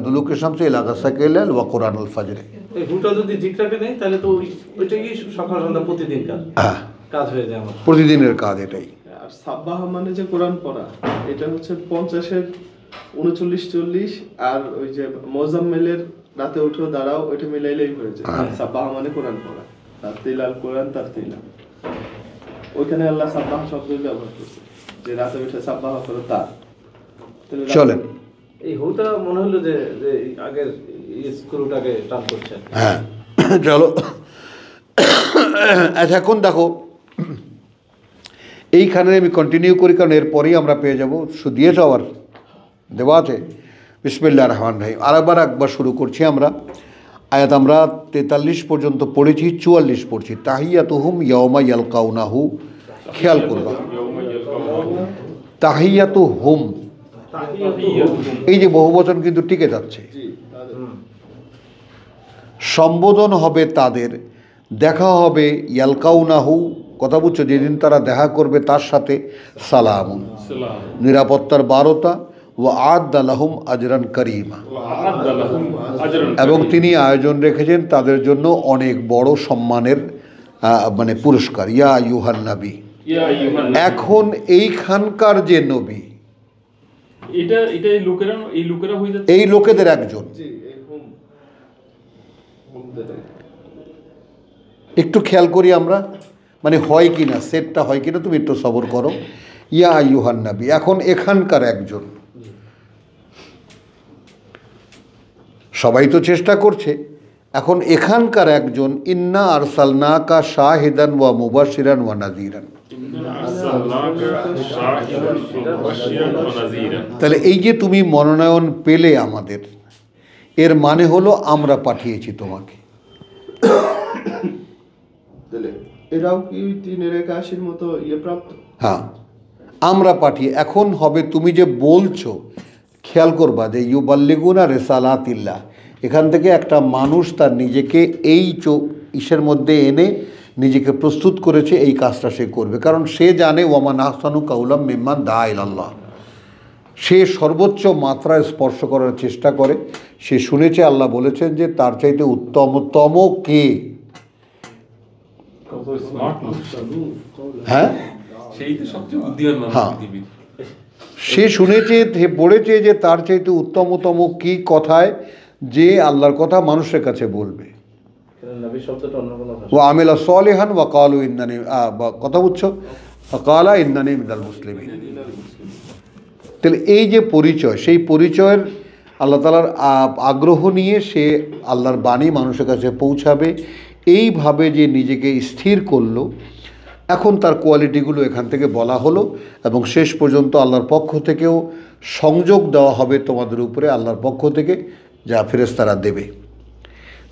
দুলুকে শামসি ইলা গাসাকিল লাইল ওয়া কুরআনুল ফাজর। এই হুটা যদি জিকরাকে নেই তাহলে তো ওইটাই সকাল সন্ধ্যা প্রতিদিন কাজ হয়ে যায় আমার, প্রতিদিনের কাজ এটাই। আর সাব্বাহ মানে যে কোরআন পড়া, এটা হচ্ছে 50-এর 39-40, আর ওই যে মোজাম্মেলের রাতে উঠেও দাঁড়াও, ওইটা মিলাইলেই হয়ে যায়। সাব্বাহ মানে কোরআন পড়া, তার তিলাল কোরআন, তার তিলাল। ওইখানে আল্লাহ সাব্বাহ শব্দ ব্যবহার করছে, যে রাতে উঠে সাব্বাহ করো তার। চলেন, এই হুটা মনে হলো যে আগের স্ক্রুটাকে টান করছে। হ্যাঁ চলো। আচ্ছা এখন দেখো, এইখানে আমি কন্টিনিউ করি, কারণ এরপরেই আমরা পেয়ে যাবো। দিয়েছ আবার দেওয়া আছে। বিসমিল্লাহির রহমানির রহিম। একবার শুরু করছি আমরা। আয়াত আমরা 43 পর্যন্ত পড়েছি, 44 পড়ছি। তাহিয়াতুহুম ইয়াওমা ইয়ালকাউনাহু, খেয়াল করবা তাহিয়াতুহুম, এই যে বহুবচন কিন্তু টিকে যাচ্ছে। সম্বোধন হবে তাদের, দেখা হবে ইয়ালকাউনাহু, কথা বুঝছো, যেদিন তারা দেখা করবে তার সাথে, সালামুন, নিরাপত্তার বারতা, ওয়া আ'আদ্দা লাহুম আজরান কারীমা, এবং তিনি আয়োজন রেখেছেন তাদের জন্য অনেক বড় সম্মানের মানে পুরস্কার। ইয়া আইয়ুহান নবী, এখন এইখানকার যে নবী, এই লোকেদের একজন। একটু খেয়াল করি আমরা, মানে হয় কি না, সেটটা হয় কিনা, তুমি একটু সবর করো। ইয়া আইয়ুহান নবী, এখন এখানকার একজন। সবাই তো চেষ্টা করছে, এখন এখানকার একজন। ইন্না আরসালনাকা শাহিদান ওয়া মুবাশশিরান ওয়া নাযীরান। তাহলে এই যে তুমি মনোনয়ন পেলে আমাদের, এর মানে হলো আমরা পাঠিয়েছি তোমাকে। এরাও কি 381 মতো প্রাপ্ত? হ্যাঁ, আমরা পাঠিয়ে। এখন হবে তুমি যে বলছো, খেয়াল করবা যে ইউবাল্লিগুনা রিসালাতিল্লাহ, এখান থেকে একটা মানুষ তার নিজেকে এই ইসের মধ্যে এনে নিজেকে প্রস্তুত করেছে, এই কাজটা সে করবে। কারণ সে জানে ওয়ামান আহসানু কাউলাম মিম্মান দা ইলাল্লাহ, সে সর্বোচ্চ মাত্রায় স্পর্শ করার চেষ্টা করে। সে শুনেছে আল্লাহ বলেছেন যে তার চাইতে উত্তমতম কে? হ্যাঁ, হ্যাঁ, সে শুনেছে, পড়েছে যে তার চাইতে উত্তমতম কি কথায়, যে আল্লাহর কথা মানুষের কাছে বলবে। ওয়া আমিলা সালিহান ওয়া ক্বালু ইন্নানি, কথা বুঝছো, ক্বালা ইন্নানি মিনাল মুসলিমিন। তাহলে এই যে পরিচয়, সেই পরিচয়ের আল্লাহ তাআলার আগ্রহ নিয়ে সে আল্লাহর বাণী মানুষের কাছে পৌঁছাবে, এইভাবে যে নিজেকে স্থির করলো। এখন তার কোয়ালিটিগুলো এখান থেকে বলা হলো, এবং শেষ পর্যন্ত আল্লাহর পক্ষ থেকেও সংযোগ দেওয়া হবে তোমাদের উপরে, আল্লাহর পক্ষ থেকে যা ফেরেশতারা দেবে।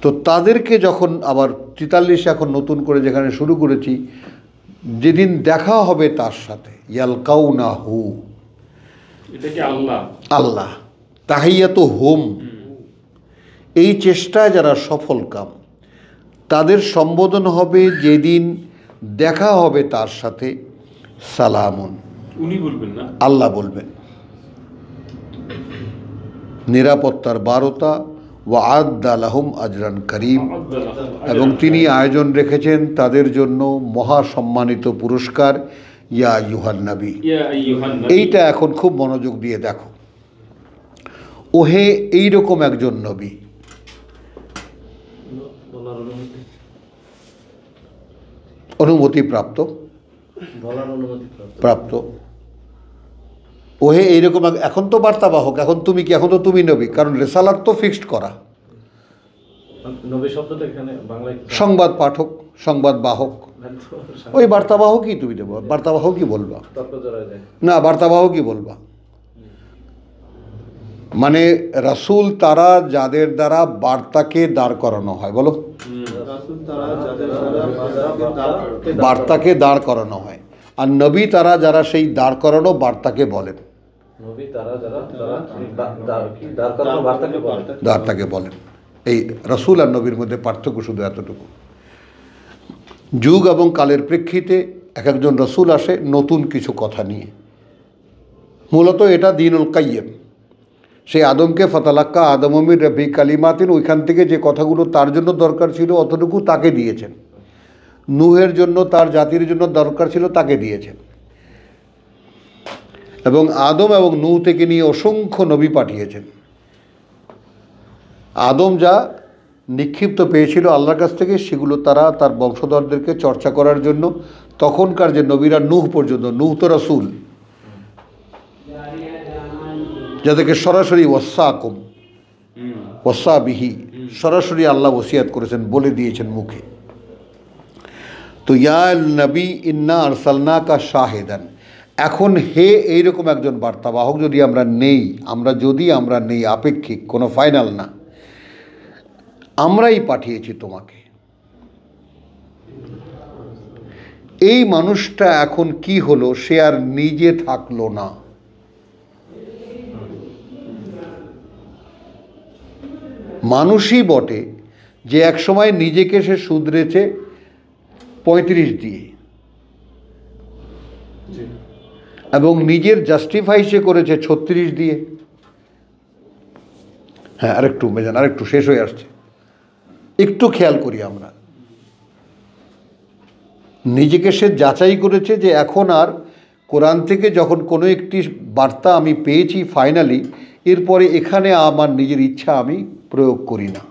তো তাদেরকে যখন আবার 43 এখন নতুন করে যেখানে শুরু করেছি, যেদিন দেখা হবে তার সাথে, ইয়ালকাউনাহু, আল্লাহ, তাহিয়াতুহুম, এই চেষ্টায় যারা সফল কাম, তাদের সম্বোধন হবে যেদিন দেখা হবে তার সাথে, সালামুন, উনি বলবেন না, আল্লাহ বলবেন। নিরাপত্তার বারতা, ওয়া আ'আদ্দা লাহুম আজরান কারীম, এবং তিনি আয়োজন রেখেছেন তাদের জন্য মহা সম্মানিত পুরস্কার। ইয়া আইয়ুহান নবী, এইটা এখন খুব মনোযোগ দিয়ে দেখো। ওহে এইরকম একজন নবী, অনুমতি প্রাপ্ত, ওহে এইরকম, এখন তো বার্তাবাহক, এখন তুমি কি, এখন তো তুমি নবী, কারণ রেসালাত তো ফিক্সড করা। সংবাদ পাঠক, সংবাদ বাহক, ওই বার্তাবাহকই তুমি দেবো, বার্তাবাহকই বলবা না, বার্তাবাহকই বলবা। মানে রাসূল তারা যাদের দ্বারা বার্তাকে দাঁড় করানো হয়, বলো, বার্তাকে দাঁড় করানো হয়। আর নবী তারা যারা সেই দাঁড় করানো বার্তাকে বলেন, বার্তাকে বলেন। এই রাসূল আর নবীর মধ্যে পার্থক্য শুধু এতটুকু। যুগ এবং কালের প্রেক্ষিতে এক একজন রাসূল আসে নতুন কিছু কথা নিয়ে। মূলত এটা দ্বীনুল কাইয়্যিম, সেই আদমকে ফাতালাক্কা আদমির রব্বি কালিমাতিন, ওইখান থেকে যে কথাগুলো তার জন্য দরকার ছিল অতটুকু তাকে দিয়েছেন। নূহের জন্য তার জাতির জন্য দরকার ছিল তাকে দিয়েছেন। এবং আদম এবং নূহ থেকে নিয়ে অসংখ্য নবী পাঠিয়েছেন। আদম যা নিক্ষিপ্ত পেয়েছিল আল্লাহর কাছ থেকে, সেগুলো তারা তার বংশধরদেরকে চর্চা করার জন্য তখনকার যে নবীরা, নূহ পর্যন্ত, নূহ তো রাসূল, যাদেরকে সরাসরি ওয়াসাকুম ওয়াসা বিহি, সরাসরি আল্লাহ ওসিয়াত করেছেন, বলে দিয়েছেন মুখে। তো ইয়া নবী ইন্না আরসালনাকা শাহিদান, এখন হে এইরকম একজন বার্তাবাহক যদি আমরা নেই, আমরা নেই, আপেক্ষিক, কোনো ফাইনাল না, আমরাই পাঠিয়েছি তোমাকে। এই মানুষটা এখন কি হলো, সে আর নিজে থাকলো না। মানুষই বটে যে একসময় নিজেকে সে শুধরেছে 35 দিয়ে, এবং নিজের জাস্টিফাই সে করেছে 36 দিয়ে। হ্যাঁ, আরেকটু মেজান, আরেকটু শেষ হয়ে আসছে, একটু খেয়াল করি আমরা। নিজেকে সে যাচাই করেছে যে এখন আর কোরআন থেকে যখন কোনো একটি বার্তা আমি পেয়েছি ফাইনালি, এরপরে এখানে আমার নিজের ইচ্ছা আমি প্রয়োগ করি না।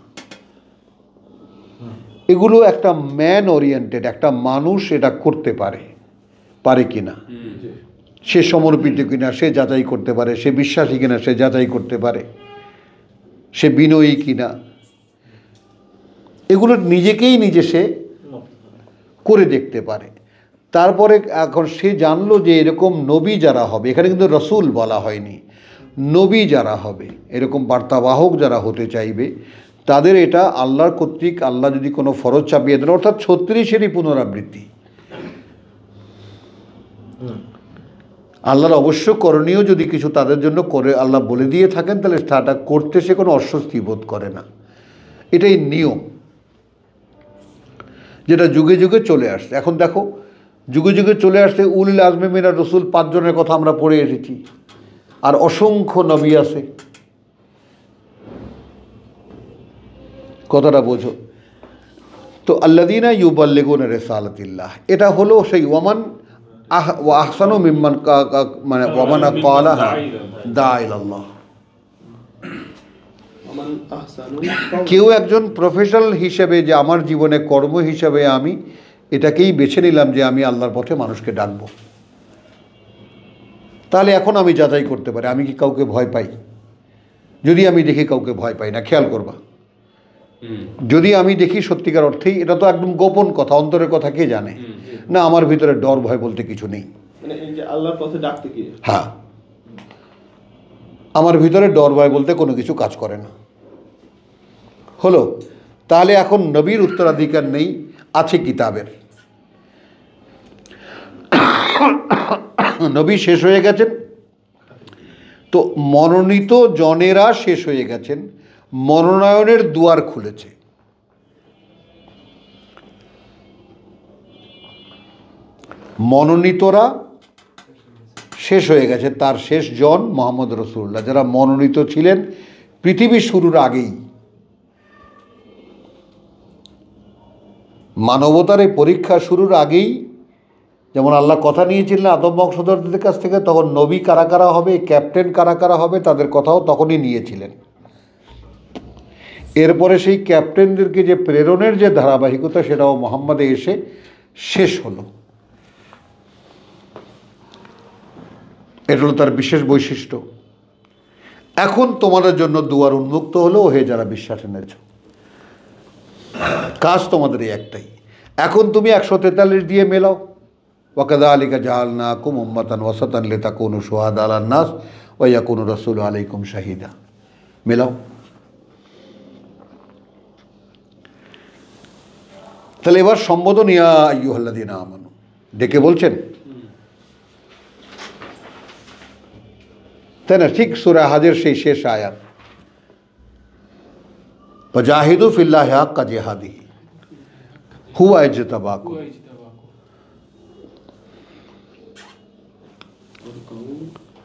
এগুলো একটা ম্যান ওরিয়েন্টেড, একটা মানুষ এটা করতে পারে কিনা, সে সমর্পিত কিনা সে যাচাই করতে পারে, সে বিশ্বাসী কিনা সে যাচাই করতে পারে, সে বিনয়ী কিনা, এগুলো নিজেকেই নিজে সে করে দেখতে পারে। তারপরে এখন সে জানলো যে এরকম নবী যারা হবে, এখানে কিন্তু রসুল বলা হয়নি, নবী যারা হবে, এরকম বার্তাবাহক যারা হতে চাইবে, তাদের এটা আল্লাহর কর্তৃক, আল্লাহ যদি কোনো ফরজ চাপিয়ে দেন, অর্থাৎ 36-এরই পুনরাবৃত্তি। আল্লাহর অবশ্য করণীয় যদি কিছু তাদের জন্য করে আল্লাহ বলে দিয়ে থাকেন, তাহলে সেটা করতে সে কোনো অস্বস্তি বোধ করে না। এটাই নিয়ম, যেটা যুগে যুগে চলে আসছে। এখন দেখো, যুগে যুগে চলে আসছে উলুল আজমে মিনার রসুল 5 জনের কথা আমরা পড়ে এসেছি, আর অসংখ্য নবী আছে। কথাটা বোঝো তো, আল্লাযীনা ইউবাল্লিগুনা রিসালাতিল্লাহ, এটা হলো সেই ওয়ামান আহসানু মিম্মান, মানে ওয়ামান ক্বালা দা ইলাল্লাহ। কেউ একজন প্রফেশনাল হিসেবে, যে আমার জীবনে কর্ম হিসেবে আমি এটাকেই বেছে নিলাম যে আমি আল্লাহর পথে মানুষকে ডাকবো, তাহলে এখন আমি যাচাই করতে পারি আমি কি কাউকে ভয় পাই। যদি আমি দেখি কাউকে ভয় পাই না, খেয়াল করবা, যদি আমি দেখি সত্যিকার অর্থেই, এটা তো একদম গোপন কথা, অন্তরের কথা কে জানে, না আমার ভিতরে ডর ভয় বলতে কিছু নেই, মানে এই যে আল্লাহর পথে ডাকতে গিয়ে, হ্যাঁ, আমার ভিতরে ডর ভয় বলতে কোনো কিছু কাজ করে না। হলো, তাহলে এখন নবীর উত্তরাধিকার নেই, আছে কিতাবের। নবী শেষ হয়ে গেছেন, তো মনোনীত জনেরা শেষ হয়ে গেছেন, মনোনয়নের দুয়ার খুলেছে। মনোনীতরা শেষ হয়ে গেছে, তার শেষ জন মুহাম্মদ রাসূলুল্লাহ, যারা মনোনীত ছিলেন পৃথিবী শুরুর আগেই। মানবতার এই পরীক্ষা শুরুর আগেই, যেমন আল্লাহ কথা নিয়েছিলেন আদম বংশধরদের কাছ থেকে, তখন নবী কারা কারা হবে, ক্যাপ্টেন কারা কারা হবে, তাদের কথাও তখনই নিয়েছিলেন। এরপরে সেই ক্যাপ্টেনদেরকে যে প্রেরণের যে ধারাবাহিকতা, সেটাও মুহাম্মদে এসে শেষ হলো। এটা হলো তার বিশেষ বৈশিষ্ট্য। এখন তোমাদের জন্য দুয়ার উন্মুক্ত হলো, হে যারা বিশ্বাস এনেছ। কাজ তোমাদের এই একটাই, এখন তুমি 143 দিয়ে মেলাও। ওয়াকাযালিকা জাআলনাকুম উম্মাতান ওয়াসাতান লিতাকুনু শুহাদা আলান নাস ওয়া ইয়াকুনু রাসূলু আলাইকুম শাহিদা, মেলাও। তাহলে এবার সম্বোধন ইয়া আইয়ুহাল্লাযীনা আমানু ডেকে বলছেন, তাই না? ঠিক সূরা হাজের সেই শেষ আয়াত, ওয়াজাহিদু ফিল্লাহি হাক্কা জিহাদিহি হুয়া ইজতাবাকুম।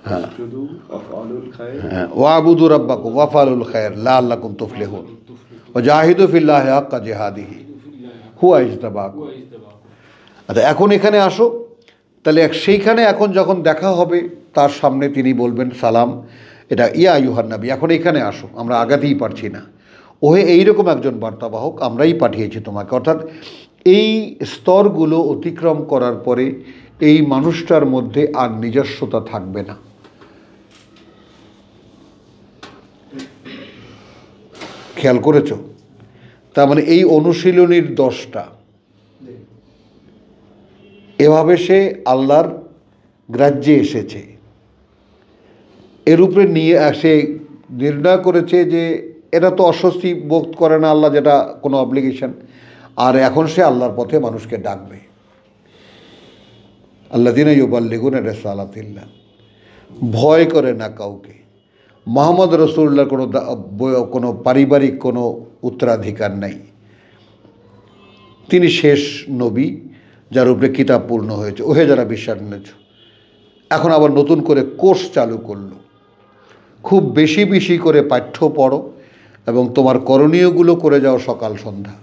ফাসজুদু ওয়াফআলুল খায়র হ্যাঁ, ওয়াবুদু রাব্বাকুম ওয়াফআলুল খায়র লাআল্লাকুম তুফলিহুন ওয়া জাহিদু ফিল্লাহি হাক্কা জিহাদিহি হুয়া ইজতাবাকুম। আচ্ছা, এখন এখানে আসো। তাহলে সেইখানে এখন যখন দেখা হবে তার সামনে তিনি বলবেন সালাম, এটা ইয়া আইয়ুহান নবী। এখন এখানে আসো, আমরা আগাতেই পারছি না। ওহে এইরকম একজন বার্তাবাহক আমরাই পাঠিয়েছি তোমাকে। অর্থাৎ এই স্তরগুলো অতিক্রম করার পরে এই মানুষটার মধ্যে আর নিজস্বতা থাকবে না। খেয়াল করেছো? তার মানে এই অনুশীলনীর 10টা এভাবে সে আল্লাহর গ্রাহ্যে এসেছে। এর উপরে নিয়ে সে নির্ণয় করেছে যে এটা তো অস্বস্তি বোধ করে না আল্লাহ, যেটা কোনো অব্লিগেশন। আর এখন সে আল্লাহর পথে মানুষকে ডাকবে। আল্লাযীনা ইউবাল্লিগুনা রিসালাতিল্লাহ, ভয় করে না কাউকে। মুহাম্মদ রাসূলুল্লাহর কোনো পারিবারিক কোনো উত্তরাধিকার নাই। তিনি শেষ নবী যার উপরে কিতাব পূর্ণ হয়েছে। ওহে যারা বিশ্বাস এনেছ, এখন আবার নতুন করে কোর্স চালু করলো। খুব বেশি বেশি করে পাঠ্য পড়ো এবং তোমার করণীয়গুলো করে যাও সকাল সন্ধ্যা।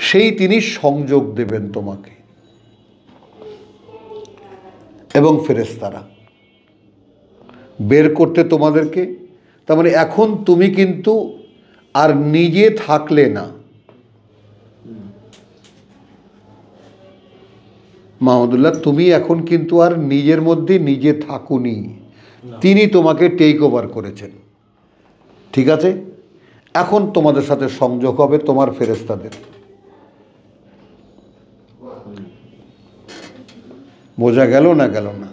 সেই তিনি সংযোগ দেবেন তোমাকে এবং ফেরেশতারা বের করতে তোমাদেরকে। তার মানে এখন তুমি কিন্তু আর নিজে থাকলে না। মাহমুদুল্লাহ, তুমি এখন কিন্তু আর নিজের মধ্যে নিজে থাকুনি, তিনি তোমাকে টেক ওভার করেছেন। ঠিক আছে, এখন তোমাদের সাথে সংযোগ হবে তোমার ফেরেশতাদের। বোঝা গেল না? গেল না?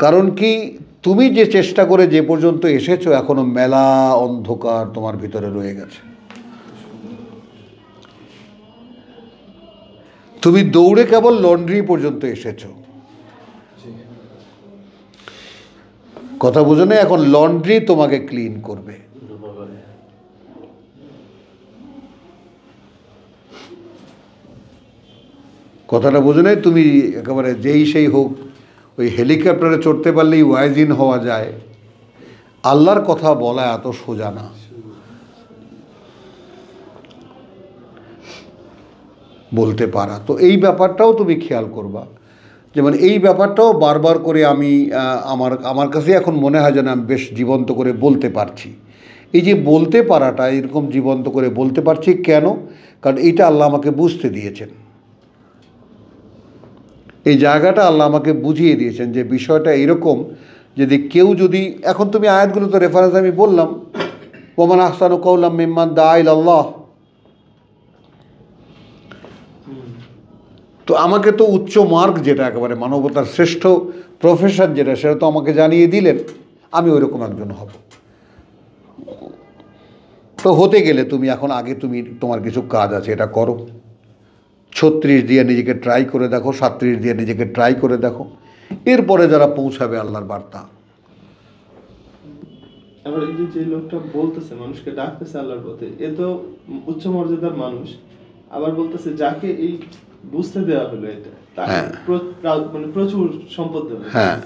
কারণ কি, তুমি যে চেষ্টা করে যে পর্যন্ত এসেছো এখনো মেলা অন্ধকার তোমার ভিতরে রয়ে গেছে। তুমি দৌড়ে কেবল লন্ড্রি পর্যন্ত এসেছো। কথা বুঝো না? এখন লন্ড্রি তোমাকে ক্লিন করবে। কথাটা বুঝো নাই? তুমি একেবারে যেই সেই হোক, ওই হেলিকপ্টারে চড়তে পারলেই ওয়াইজিন হওয়া যায়, আল্লাহর কথা বলা এত সোজা না। বলতে পারা তো এই ব্যাপারটাও তুমি খেয়াল করবা। যেমন এই ব্যাপারটাও বারবার করে আমি আমার কাছে এখন মনে হয় যেন আমি বেশ জীবন্ত করে বলতে পারছি। এই যে বলতে পারাটা, এরকম জীবন্ত করে বলতে পারছি কেন? কারণ এইটা আল্লাহ আমাকে বুঝতে দিয়েছেন। এই জায়গাটা আল্লাহ আমাকে বুঝিয়ে দিয়েছেন যে বিষয়টা এরকম, যদি কেউ যদি, এখন তুমি আয়াতগুলো তো রেফারেন্স আমি বললাম, ওমান আহসানু কাওলাম মিম্মান দাআ ইলাল্লাহ। তো আমাকে তো উচ্চ মার্গ, যেটা একেবারে মানবতার শ্রেষ্ঠ প্রফেশন যেটা, সেটা তো আমাকে জানিয়ে দিলেন। আমি ওইরকম একজন হব। তো হতে গেলে তুমি এখন আগে তোমার কিছু কাজ আছে, এটা করো। 36 দিয়ে নিজেকে ট্রাই করে দেখো, 37 দিয়ে নিজেকে ট্রাই করে দেখো। এরপরে যারা পৌঁছাবে আল্লাহর বার্তা। আবার এই যে লোকটা বলতেছে মানুষকে ডাকতেছে আল্লাহর পথে, এ তো উচ্চ মর্যাদার মানুষ। আবার বলতেছে যাকে এই বুঝতে দেওয়া হলো এটা, তাকে মানে প্রচুর সম্পদ দেওয়া। হ্যাঁ,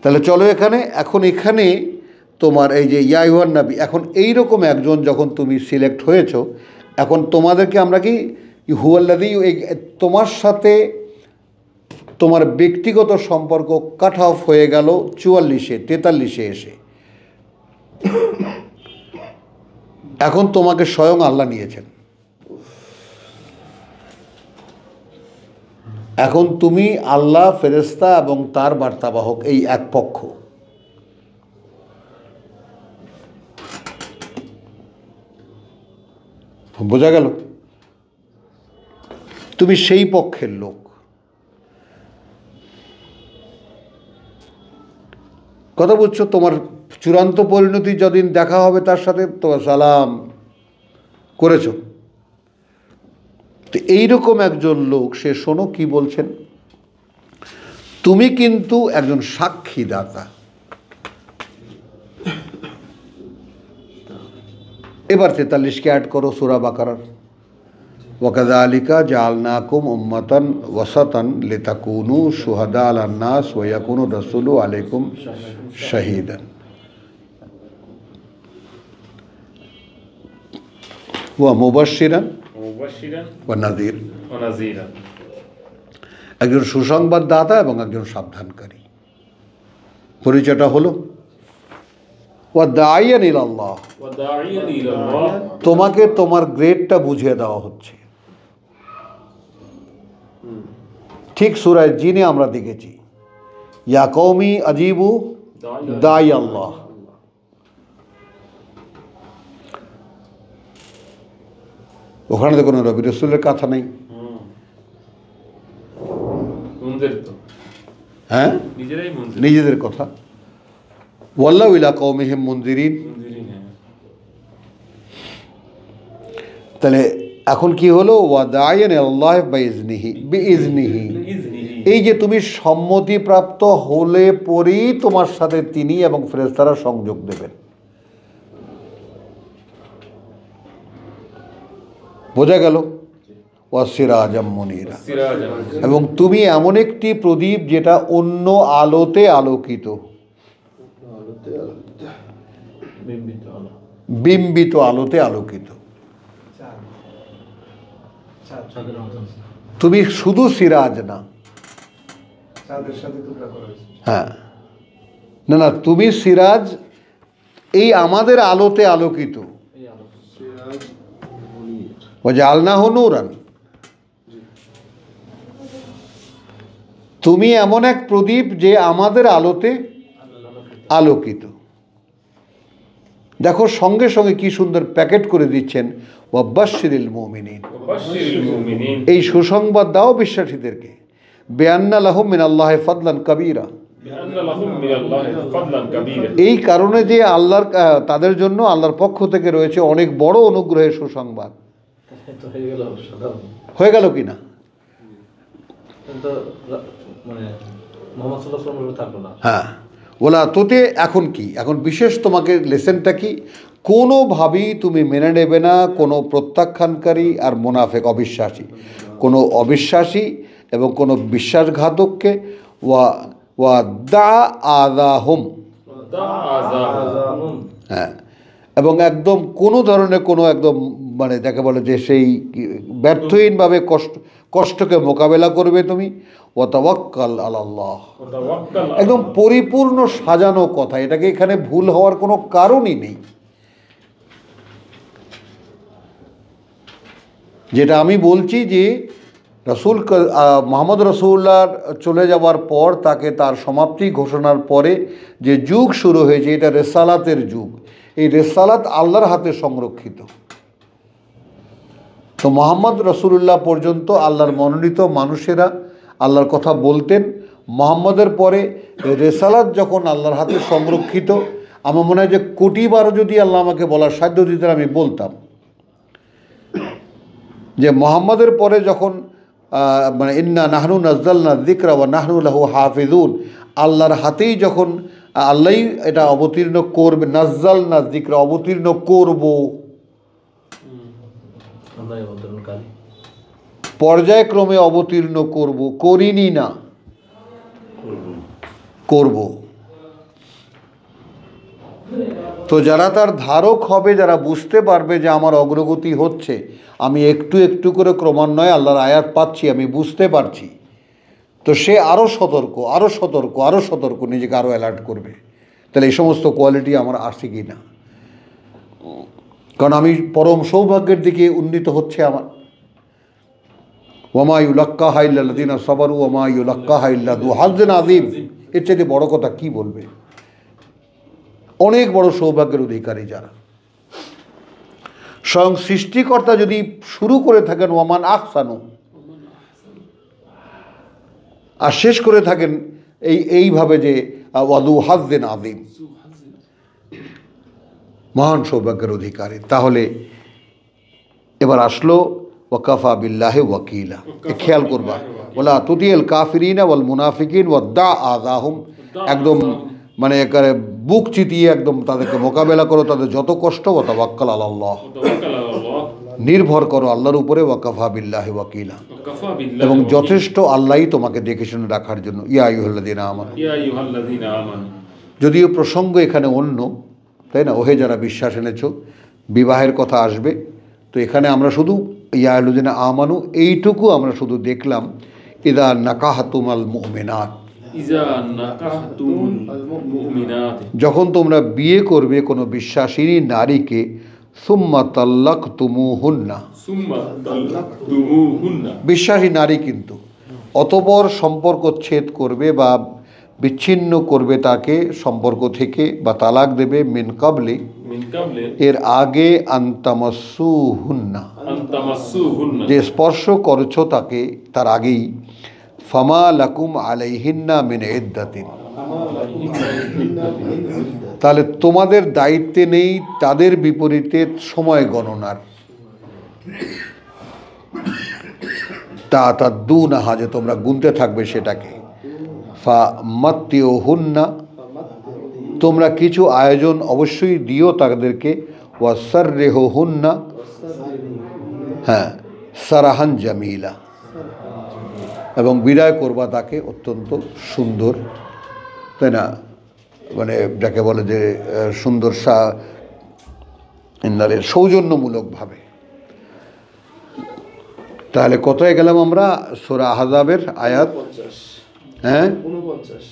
তাহলে চলো এখন এখানে তোমার এই যে ইয়া আইয়ুহান নবী, এখন এইরকম একজন যখন তুমি সিলেক্ট হয়েছো, এখন তোমাদেরকে আমরা কি হুয়াল্লাযী, তোমার সাথে তোমার ব্যক্তিগত সম্পর্ক কাট অফ হয়ে গেল 44-43 এসে। এখন তোমাকে স্বয়ং আল্লাহ নিয়েছেন। এখন তুমি আল্লাহ, ফেরেশতা এবং তার বার্তাবাহক, এই এক পক্ষ। বোঝা গেল? তুমি সেই পক্ষের লোক। কথা বুঝছো? তোমার চূড়ান্ত পরিণতি যদিন দেখা হবে তার সাথে, তোমার সালাম করেছো। তো এইরকম একজন লোক, সে শোনো কি বলছেন। তুমি কিন্তু একজন সাক্ষীদাতা। এবার 43কে অ্যাড করো সূরা বাকারার। ওয়াকাযালিকা জাআলনাকুম উম্মাতান ওয়াসাতান লিতাকুনু শুহাদা আলান নাস ওয়া ইয়াকুনু রাসূলু আলাইকুম শাহীদান ওয়া মুবাশশিরান ওয়া নাযীর, একজন সুসংবাদদাতা এবং একজন সাবধানকারী। পরিচয়টা হলো ওয়া দাঈয়ান ইলাল্লাহ, তোমাকে তোমার গ্রেডটা বুঝিয়ে দেওয়া হচ্ছে। ঠিক সূরা জিনে আমরা দেখেছি, ইয়া কওমি আজিবু দাঈ আল্লাহ। ওখানে তো কোনো নবী রাসূলের কথা নেই, হ্যাঁ, নিজেদের কথা। ওয়াল্লাহু ইলা কওমিহিম মুনজিরিন। তাহলে এখন কি হলো, ওয়া দাঈয়ান ইলাল্লাহি বিইজনিহি, এই যে তুমি সম্মতিপ্রাপ্ত হলে পরেই তোমার সাথে তিনি এবং ফেরেশতারা সংযোগ দেবেন। বোঝা গেল? ওয়া সিরাজাম মুনীরা, এবং তুমি এমন একটি প্রদীপ যেটা অন্য আলোতে আলোকিত, বিম্বিত আলোতে আলোকিত। তুমি শুধু সিরাজ না, হ্যাঁ, না না, তুমি সিরাজ, এই আমাদের আলোতে আলোকিত। ওয়াজআলনাহু নূরান, তুমি এমন এক প্রদীপ যে আমাদের আলোতে আলোকিত। দেখো সঙ্গে সঙ্গে কি সুন্দর প্যাকেট করে দিচ্ছেন, ওয়াবাশশিরিল মুমিনিন, এই সুসংবাদ দাও বিশ্বাসীদেরকে, বিআন্না লাহুম মিনাল্লাহি ফাদলান কাবীরা, এই কারণে যে আল্লাহর তাদের জন্য আল্লাহর পক্ষ থেকে রয়েছে অনেক বড় অনুগ্রহের সুসংবাদ। হয়ে গেল কি না? হ্যাঁ, ওলা তোতে এখন কি, এখন বিশেষ তোমাকে লেসেনটা কি, কোনোভাবেই তুমি মেনে নেবে না কোনো প্রত্যাখ্যানকারী আর মুনাফিক, অবিশ্বাসী, কোনো অবিশ্বাসী এবং কোনো বিশ্বাসঘাতককে। ওয়া দা আযাহুম, হ্যাঁ, এবং একদম কোনো ধরনের কোনো একদম মানে যাকে বলে যে সেই ব্যর্থহীনভাবে কষ্টকে মোকাবেলা করবে তুমি। ওয়া তাওয়াক্কাল আলাল্লাহ, একদম পরিপূর্ণ সাজানো কথা, এটাকে এখানে ভুল হওয়ার কোনো কারণই নেই। যেটা আমি বলছি যে রসুল মুহাম্মদ রাসূলুল্লাহর চলে যাওয়ার পর তাকে তার সমাপ্তি ঘোষণার পরে যে যুগ শুরু হয়েছে, এটা রেসালাতের যুগ। এই রেসালাত আল্লাহর হাতে সংরক্ষিত। তো মুহাম্মদ রাসূলুল্লাহ পর্যন্ত আল্লাহর মনোনীত মানুষেরা আল্লাহর কথা বলতেন। মুহাম্মদের পরে রেসালাত যখন আল্লাহর হাতে সংরক্ষিত, আমার মনে হয় যে কোটিবার যদি আল্লাহ আমাকে বলার সাধ্য দিতেন আমি বলতাম যে মুহাম্মদের পরে যখন মানে ইন্না নাহনু নাজ্জালনা যিকরা ওয়া নাহনু লাহু হাফিজুন, আল্লাহর হাতেই যখন আল্লাহই এটা অবতীর্ণ করবে, নাজ্জালনা যিকরা, অবতীর্ণ করব, পর্যায়ক্রমে অবতীর্ণ করব, করিনি না, করব। তো যারা তার ধারক হবে, যারা বুঝতে পারবে যে আমার অগ্রগতি হচ্ছে, আমি একটু একটু করে ক্রমান্বয়ে আল্লাহর আয়াত পাচ্ছি, আমি বুঝতে পারছি, তো সে আরও সতর্ক, আরও সতর্ক, আরও সতর্ক, নিজেকে আরও অ্যালার্ট করবে। তাহলে এই সমস্ত কোয়ালিটি আমার আসে কি না? কারণ আমি পরম সৌভাগ্যের দিকে উন্নীত হচ্ছে আমার। ওয়ামা ইউলাক্কাহা ইল্লাল্লাযীনা সাবারু ওয়ামা ইউলাক্কাহা ইল্লা যু হাজ্জিন আযীম, এর চাইতে বড় কথা কি বলবে? অনেক বড় সৌভাগ্যের অধিকারী যারা। স্বয়ং সৃষ্টিকর্তা যদি শুরু করে থাকেন ওয়ামান আহসানু, আর শেষ করে থাকেন এইভাবে যে ওয়াদু হাজ্জিন আযীম, মহান সৌভাগ্যের অধিকারী। তাহলে এবার আসলো ওয়াকাফা বিল্লাহি ওয়াকিলা, খেয়াল করবা, ওয়ালা তুতিল কাফিরিনা ওয়াল মুনাফিকিন ওয়াদা আযাহুম, একদম মানে একেবারে বুক চিতিয়ে একদম তাদেরকে মোকাবেলা করো, তাদের যত কষ্ট ওয়া তাওয়াক্কাল আলাল্লাহ, وتوكل على الله নির্ভর করো আল্লাহর উপরে, ওয়াকাফা বিল্লাহি ওয়াকিলা, وكفى بالله এবং وكيلا. যথেষ্ট আল্লাহই তোমাকে দেখে শুনে রাখার জন্য। ইয়া আইয়ুহাল্লাযীনা আমানু, يا أيها الذين آمنوا যদিও প্রসঙ্গ এখানে অন্য, তাই না, ওহে যারা বিশ্বাস এনেছো, বিবাহের কথা আসবে, তো এখানে আমরা শুধু ইয়া আইয়ুহাল্লাযীনা আমানু এইটুকু আমরা শুধু দেখলাম। ইদা নাকাহাতুমাল মুমিনাত, إذا نكحتم المؤمنات যখন তোমরা বিয়ে করবে কোনো বিশ্বাসিনী নারীকে, সুম্মা তাল্লাকতুমুহুন্না, ثم طلقتموهن বিশ্বাসী নারী কিন্তু, অতঃপর সম্পর্ক ছেদ করবে বা বিচ্ছিন্ন করবে তাকে সম্পর্ক থেকে, বা তালাক দেবে, মিন কাবলি, من قبل এর আগে, আনতামাসুহুন্না, أن تمسوهن যে স্পর্শ করছো তাকে তার আগেই, ফামা লাকুম আলাইহিন্না মিন ইদ্দাতিন, তাহলে তোমাদের দায়িত্বে নেই তাদের বিপরীতে সময় গণনার, তা দুনাহা, যে তোমরা গুনতে থাকবে সেটাকে, ফা মাত্তিউহুন্না, তোমরা কিছু আয়োজন অবশ্যই দিও তাদেরকে, ওয়াসাররিহুন্না, হ্যাঁ, সারাহান জামিলা, এবং বিদায় করবা তাকে অত্যন্ত সুন্দর, তাই না, মানে যাকে বলে যে সুন্দর সৌজন্যমূলকভাবে। তাহলে কোথায় গেলাম আমরা? সূরা আহজাবের আয়াত, 49 হ্যাঁ 49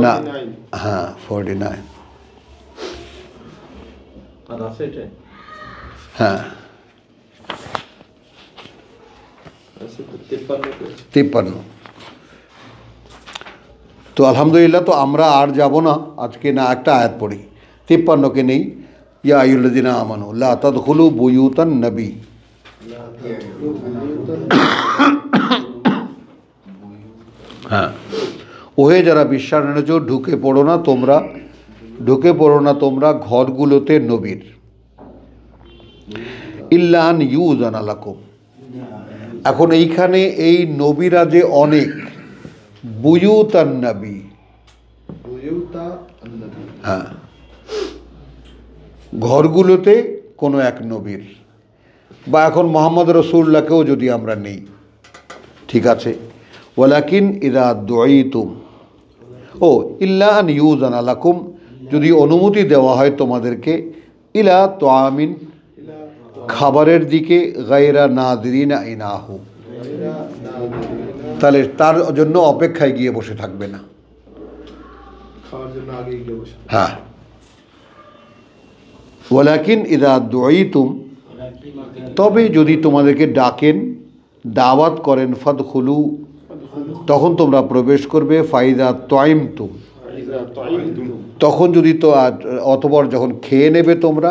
না 49 হ্যাঁ 49, আর আছে এটা হ্যাঁ আছে তো 53 53। তো আলহামদুলিল্লাহ, তো আমরা আর যাব না আজকে, না একটা আয়াত পড়ি 53কে নেই। ইয়া আইয়ুহাল্লাযীনা আমানু লা তাদখুলু বুয়ুতান নবী, হ্যাঁ, ওহে যারা বিশ্বাস এনেছো, ঢুকে পড়ো না তোমরা ঘরগুলোতে নবীর, ইল্লা আন ইউযানা লাকুম। এখন এইখানে এই নবীরা যে অনেক, বুয়ুতান নবী, বুয়ুতা আন-নবী, হ্যাঁ, ঘরগুলোতে কোনো এক নবীর, বা এখন মোহাম্মদ রাসূলুল্লাহকেও যদি আমরা নেই, ঠিক আছে, ওয়ালাকিন ইযা দুঈতুম, ও ইল্লা আন ইউযানা লাকুম, যদি অনুমতি দেওয়া হয় তোমাদেরকে, ইলা তুআমিন, খাবারের দিকে, গায়রা নাযিরিনা ইনাহু, তাহলে তার জন্য অপেক্ষায় গিয়ে বসে থাকবে না, খাওয়ার জন্য আগে গিয়ে বসে। হ্যাঁ, ওয়ালাকিন ইযা দুঈতুম, তবে যদি তোমাদেরকে ডাকেন, দাওয়াত করেন, ফাদখুলু, তখন তোমরা প্রবেশ করবে, ফাইদা তাইমতুম, فإذا طعمتم তখন যদি তো অতঃপর যখন খেয়ে নেবে তোমরা,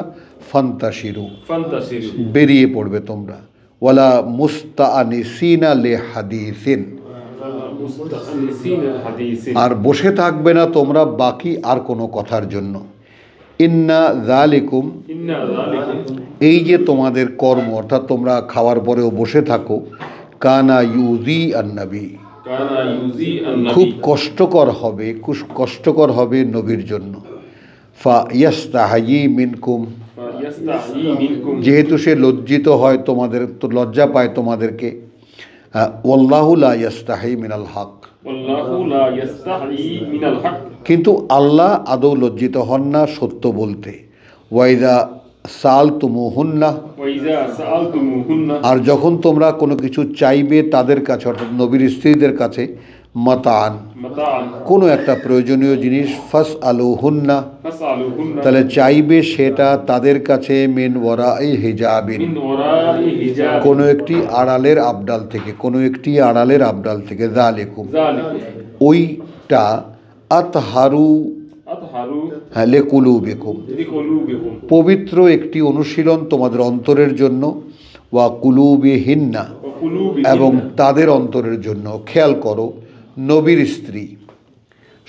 ফান্তাশিরু, فانتشروا বেরিয়ে পড়বে তোমরা, ওয়ালা মুস্তাআনিসিনা লিহাদিসিন, مستأنسين الحديث আর বসে থাকবে না তোমরা বাকি আর কোনো কথার জন্য। ইন্না যালিকুম, إن ذلك এই যে তোমাদের কর্ম, অর্থাৎ তোমরা খাওয়ার পরেও বসে থাকো, কানা ইউজি আন-নবী, كان يؤذي খুব النبي কষ্টকর হবে নবীর জন্য। ফা ইয়াস্তাহি মিনকুম, فيستحيي منكم যেহেতু সে লজ্জিত হয় তোমাদের, তো লজ্জা পায় তোমাদেরকে। ওয়াল্লাহু লা ইয়াস্তাহি মিনাল হক, والله لا يستحيي من الحق কিন্তু আল্লাহ আদৌ লজ্জিত হন না সত্য বলতে। ওয়াইদা সালতুমুহুন্না, وإذا سألتموهن আর যখন তোমরা কোনো কিছু চাইবে তাদের কাছে, অর্থাৎ নবীর স্ত্রীদের কাছে, মাতান, متاعا কোনো একটা প্রয়োজনীয় জিনিস, ফাস আলুহুন্না, فاسألوهن তাহলে চাইবে সেটা তাদের কাছে, মিন ওয়ারাই হিজাবিন, من وراء حجاب কোনো একটি আড়ালের আবডাল থেকে, যালিকুম, ذلك ওইটা, আতহারু أطهروا লিকুলুবিকুম, لقلوبكم পবিত্র একটি অনুশীলন তোমাদের অন্তরের জন্য, ওয়া কুলুবিহিন্না, এবং وقلوبهم তাদের অন্তরের জন্য। খেয়াল করো, নবীর স্ত্রী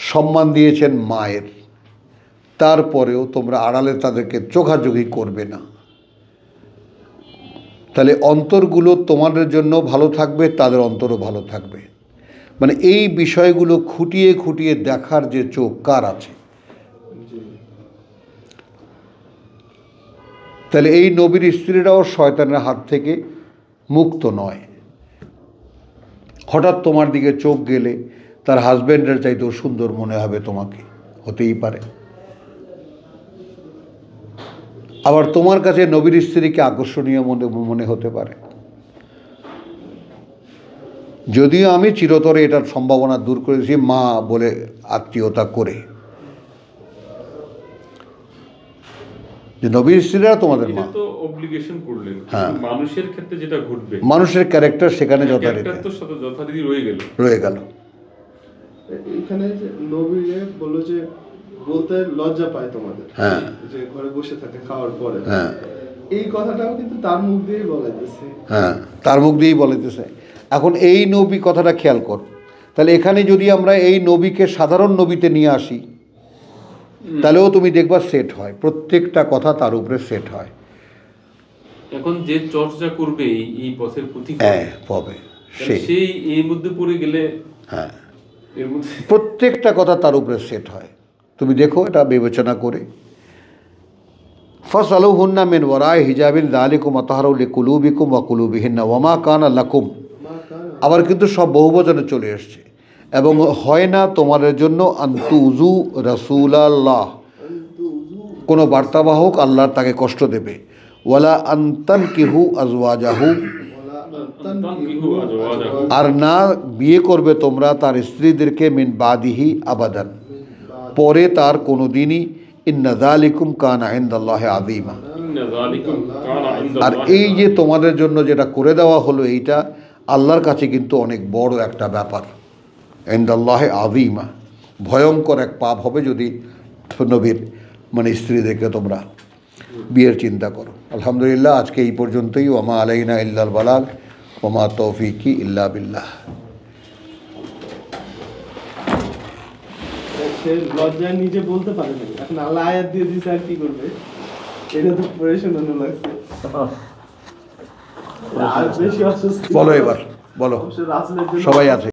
সম্মান দিয়েছেন মায়ের, তারপরেও তোমরা আড়ালে তাদেরকে চোখাচোখি করবে না, তাহলে অন্তরগুলো তোমাদের জন্য ভালো থাকবে, তাদের অন্তরও ভালো থাকবে। মানে এই বিষয়গুলো খুঁটিয়ে খুঁটিয়ে দেখার যে চোখ কার আছে? তাহলে এই নবীর স্ত্রীরাও শয়তানের হাত থেকে মুক্ত নয়। হঠাৎ তোমার দিকে চোখ গেলে তার হাজব্যান্ডের চাইতেও সুন্দর মনে হবে তোমাকে, হতেই পারে। আবার তোমার কাছে নবীর স্ত্রীকে আকর্ষণীয় মনে হতে পারে। যদিও আমি চিরতরে এটার সম্ভাবনা দূর করেছি মা বলে আত্মীয়তা করে, যে নবীর স্ত্রীরা তোমাদের মা। তো অব্লিগেশন করলেন, হ্যাঁ। মানুষের ক্ষেত্রে যেটা ঘটবে, মানুষের ক্যারেক্টার সেখানে যথারীতি যথারীতি রয়ে গেল। এখানে যে নবী বললো যে বলতে লজ্জা পায় তোমাদের, হ্যাঁ, যে ঘরে বসে থাকে খাওয়ার পরে, হ্যাঁ, এই কথাটাও কিন্তু তার মুখ দিয়েই বলাইতেছে। হ্যাঁ, তার মুখ দিয়েই বলেতেছে। এখন এই নবী কথাটা খেয়াল কর, তাহলে এখানে যদি আমরা এই নবীকে সাধারণ নবীতে নিয়ে আসি তাহলেও তুমি দেখবা সেট হয়, প্রত্যেকটা কথা তার উপরে সেট হয়। এখন যে চর্চা করবে এই পথের প্রতি, হ্যাঁ, পাবে সেই এর মধ্যে পড়ে গেলে, হ্যাঁ, এর মধ্যে প্রত্যেকটা কথা তার উপরে সেট হয়। তুমি দেখো এটা বিবেচনা করে। ফাসআলুহুন্না মিন ওয়ারাই হিজাবিন যালিকুম আতহারু লিকুলুবিকুম ওয়া কুলুবিহিন্না ওয়া মা কানা লাকুম। আবার কিন্তু সব বহুবচনে চলে এসছে। এবং হয় না তোমাদের জন্য আনতুজু রাসূলাল্লাহ, কোনো বার্তাবাহক আল্লাহর তাকে কষ্ট দেবে। ওয়ালা আনতানকিহু আজওয়াজাহু, আর না বিয়ে করবে তোমরা তার স্ত্রীদেরকে মিন বাদিহি আবাদান, পরে তার কোনো দিনই। ইন্না যালিকুম কানা ইনদাল্লাহি আযীমা। আর এই যে তোমাদের জন্য যেটা করে দেওয়া হলো, এইটা আল্লাহর কাছে কিন্তু অনেক বড় একটা ব্যাপার। ইনদাল্লাহি আযীমা, ভয়ঙ্কর এক পাপ হবে যদি নবীর মানে স্ত্রীদেরকে তোমরা বিয়ের চিন্তা করো। আলহামদুলিল্লাহ, আজকে এই পর্যন্তই। ওমা আলাইনা ইল্লাল বালাগ ওমা তৌফিকি ইল্লা বিল্লাহ। সে লজ্জায় নিজে বলতে পারে না, এখন আল্লাহ আয়াত দিয়ে দিছে, আর কি করবে? এটা তো পড়ে শোনানো লাগছে। আর বেশি অসুস্থ বলো এবার, বলো, রাসূলের জন্য সবাই আছে।